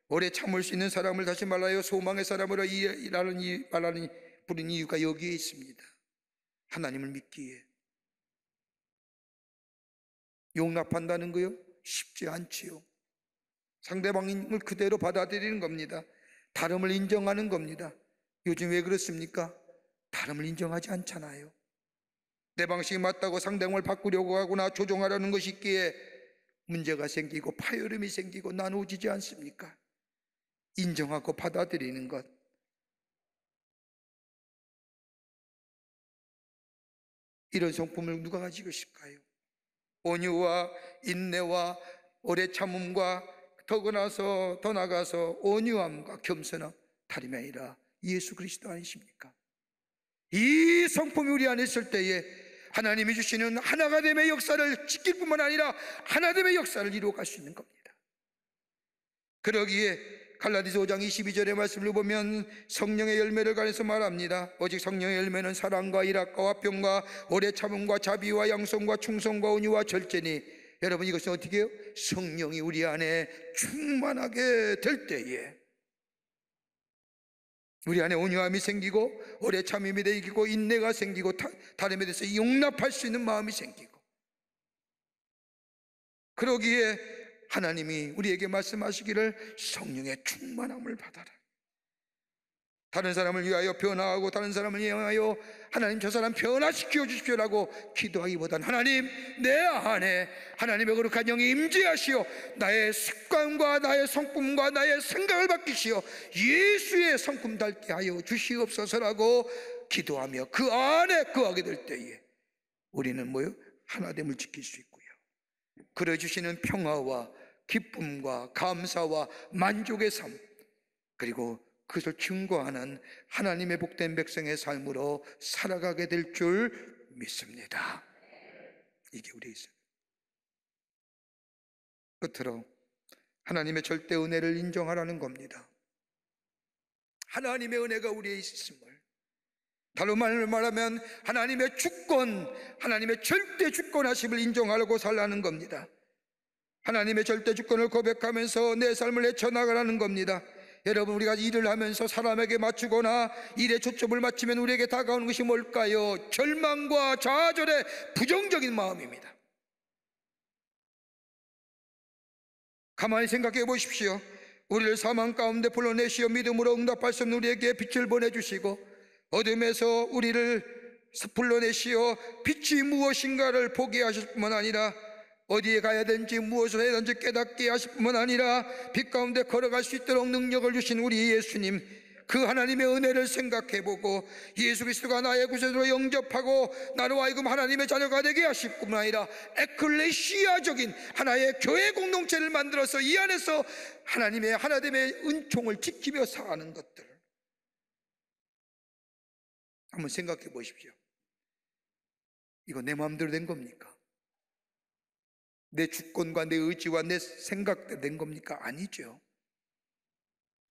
오래 참을 수 있는 사람을 다시 말하여 소망의 사람으로 부른 이유가 여기에 있습니다. 하나님을 믿기에. 용납한다는 거요? 쉽지 않지요. 상대방을 그대로 받아들이는 겁니다. 다름을 인정하는 겁니다. 요즘 왜 그렇습니까? 다름을 인정하지 않잖아요. 내 방식이 맞다고 상대방을 바꾸려고 하거나 조종하려는 것이 있기에 문제가 생기고 파열음이 생기고 나누어지지 않습니까? 인정하고 받아들이는 것. 이런 성품을 누가 가지고 있을까요? 온유와 인내와 오래 참음과 더 나가서 온유함과 겸손함, 다름이 아니라 예수 그리스도 아니십니까? 이 성품이 우리 안에 있을 때에 하나님이 주시는 하나가 됨의 역사를 지킬 뿐만 아니라 하나됨의 역사를 이루어갈 수 있는 겁니다. 그러기에 갈라디아서 5장 22절의 말씀을 보면 성령의 열매를 관해서 말합니다. 오직 성령의 열매는 사랑과 일학과 화평과 오래 참음과 자비와 양성과 충성과 온유와 절제니, 여러분 이것은 어떻게 해요? 성령이 우리 안에 충만하게 될 때에 우리 안에 온유함이 생기고 오래 참음이 생기고 인내가 생기고 다름에 대해서 용납할 수 있는 마음이 생기고 그러기에 하나님이 우리에게 말씀하시기를 성령의 충만함을 받아라. 다른 사람을 위하여 변화하고 다른 사람을 위하여 하나님 저 사람 변화시켜 주십시오라고 기도하기보다는 하나님 내 안에 하나님의 거룩한 영이 임재하시어 나의 습관과 나의 성품과 나의 생각을 바뀌시어 예수의 성품 닮게 하여 주시옵소서라고 기도하며 그 안에 거하게 될 때에 우리는 뭐요? 하나됨을 지킬 수 있고요, 그래 주시는 평화와 기쁨과 감사와 만족의 삶, 그리고 그것을 증거하는 하나님의 복된 백성의 삶으로 살아가게 될 줄 믿습니다. 이게 우리의 있어요. 끝으로 하나님의 절대 은혜를 인정하라는 겁니다. 하나님의 은혜가 우리에 있음을, 다른 말로 말하면 하나님의 주권, 하나님의 절대 주권하심을 인정하려고 살라는 겁니다. 하나님의 절대 주권을 고백하면서 내 삶을 헤쳐나가라는 겁니다. 여러분, 우리가 일을 하면서 사람에게 맞추거나 일에 초점을 맞추면 우리에게 다가오는 것이 뭘까요? 절망과 좌절의 부정적인 마음입니다. 가만히 생각해 보십시오. 우리를 사망 가운데 불러내시어 믿음으로 응답할 수 없는 우리에게 빛을 보내주시고 어둠에서 우리를 불러내시어 빛이 무엇인가를 보게 하실 뿐만 아니라 어디에 가야 되는지 무엇을 해야 되는지 깨닫게 하실 뿐만 아니라 빛 가운데 걸어갈 수 있도록 능력을 주신 우리 예수님, 그 하나님의 은혜를 생각해보고 예수 그리스도가 나의 구세주로 영접하고 나로 하여금 하나님의 자녀가 되게 하실 뿐만 아니라 에클레시아적인 하나의 교회 공동체를 만들어서 이 안에서 하나님의 하나됨의 은총을 지키며 살아가는 것들 한번 생각해 보십시오. 이거 내 마음대로 된 겁니까? 내 주권과 내 의지와 내 생각대로 된 겁니까? 아니죠.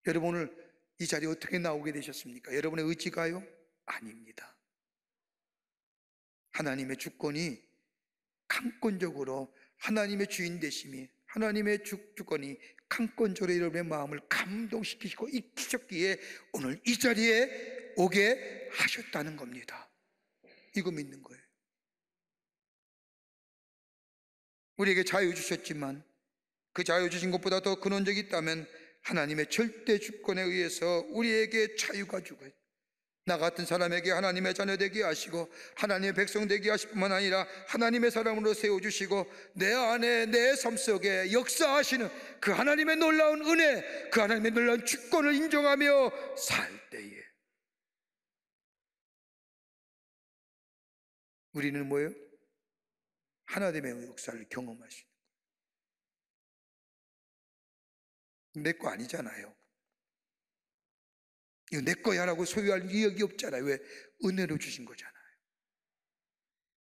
여러분, 오늘 이 자리에 어떻게 나오게 되셨습니까? 여러분의 의지가요? 아닙니다. 하나님의 주권이 강권적으로, 하나님의 주인 되심이, 하나님의 주권이 강권적으로 여러분의 마음을 감동시키시고 이끄셨기에 오늘 이 자리에 오게 하셨다는 겁니다. 이거 믿는 거예요. 우리에게 자유 주셨지만 그 자유 주신 것보다 더 근원적이 있다면 하나님의 절대 주권에 의해서 우리에게 자유가 주고 나 같은 사람에게 하나님의 자녀 되게 하시고 하나님의 백성 되게 하실 뿐만 아니라 하나님의 사람으로 세워주시고 내 안에 내 삶 속에 역사하시는 그 하나님의 놀라운 은혜, 그 하나님의 놀라운 주권을 인정하며 살 때에 우리는 뭐예요? 하나됨의 역사를 경험하시는 거예요. 내 거 아니잖아요. 이거 내 거야 라고 소유할 이력이 없잖아요. 왜? 은혜로 주신 거잖아요.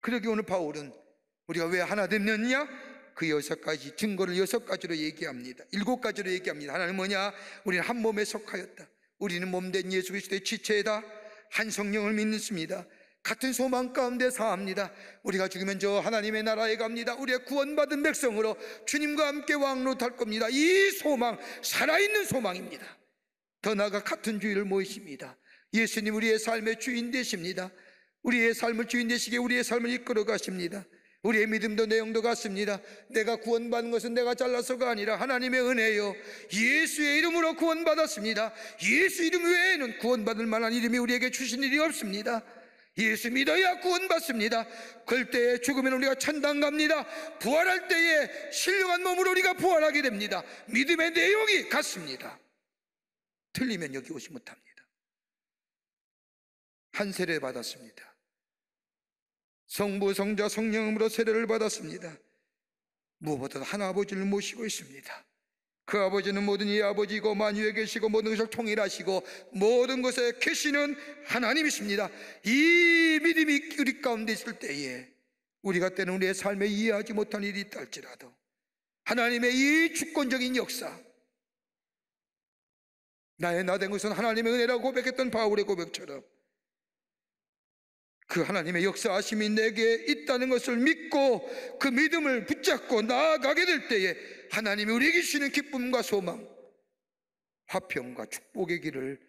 그러기 오늘 바울은 우리가 왜 하나 됐느냐? 그 6가지 증거를 6가지로 얘기합니다. 7가지로 얘기합니다. 하나는 뭐냐? 우리는 한 몸에 속하였다. 우리는 몸된 예수 그리스도의 지체다. 한 성령을 믿습니다. 같은 소망 가운데 사합니다. 우리가 죽으면 저 하나님의 나라에 갑니다. 우리의 구원받은 백성으로 주님과 함께 왕노탈 겁니다. 이 소망, 살아있는 소망입니다. 더 나아가 같은 주의를 모십니다. 예수님 우리의 삶의 주인 되십니다. 우리의 삶을 주인 되시기에 우리의 삶을 이끌어 가십니다. 우리의 믿음도 내용도 같습니다. 내가 구원받는 것은 내가 잘나서가 아니라 하나님의 은혜요, 예수의 이름으로 구원받았습니다. 예수 이름 외에는 구원받을 만한 이름이 우리에게 주신 일이 없습니다. 예수 믿어야 구원받습니다. 그럴 때에 죽으면 우리가 천당 갑니다. 부활할 때에 신령한 몸으로 우리가 부활하게 됩니다. 믿음의 내용이 같습니다. 틀리면 여기 오지 못합니다. 한 세례 받았습니다. 성부, 성자, 성령으로 세례를 받았습니다. 무엇보다 한 아버지를 모시고 있습니다. 그 아버지는 모든 이 아버지이고 만유에 계시고 모든 것을 통일하시고 모든 것에 계시는 하나님이십니다. 이 믿음이 우리 가운데 있을 때에 우리가 때는 우리의 삶에 이해하지 못한 일이 있다 할지라도 하나님의 이 주권적인 역사, 나의 나된 것은 하나님의 은혜라고 고백했던 바울의 고백처럼 그 하나님의 역사하심이 내게 있다는 것을 믿고 그 믿음을 붙잡고 나아가게 될 때에 하나님이 우리에게 주시는 기쁨과 소망, 화평과 축복의 길을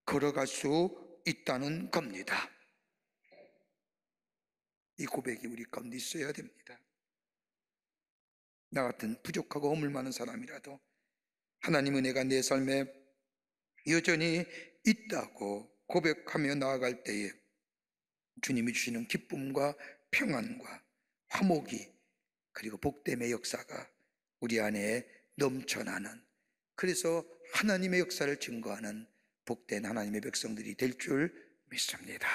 걸어갈 수 있다는 겁니다. 이 고백이 우리 가운데 있어야 됩니다. 나 같은 부족하고 허물 많은 사람이라도 하나님 은혜가 내 삶에 여전히 있다고 고백하며 나아갈 때에 주님이 주시는 기쁨과 평안과 화목이 그리고 복됨의 역사가 우리 안에 넘쳐나는, 그래서 하나님의 역사를 증거하는 복된 하나님의 백성들이 될 줄 믿습니다.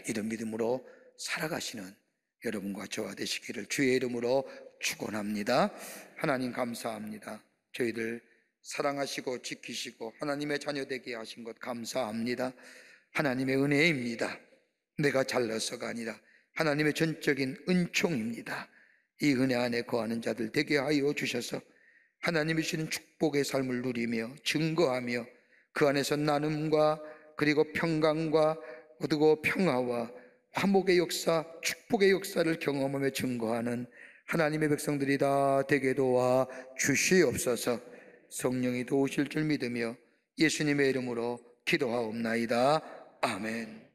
이런 믿음으로 살아가시는 여러분과 저와 되시기를 주의 이름으로 축원합니다. 하나님 감사합니다. 저희들 사랑하시고 지키시고 하나님의 자녀 되게 하신 것 감사합니다. 하나님의 은혜입니다. 내가 잘나서가 아니라 하나님의 전적인 은총입니다. 이 은혜 안에 거하는 자들 되게 하여 주셔서 하나님이 주시는 축복의 삶을 누리며 증거하며 그 안에서 나눔과 그리고 평강과 그리고 평화와 화목의 역사, 축복의 역사를 경험하며 증거하는 하나님의 백성들이 다 되게 도와 주시옵소서. 성령이 도우실 줄 믿으며 예수님의 이름으로 기도하옵나이다. 아멘.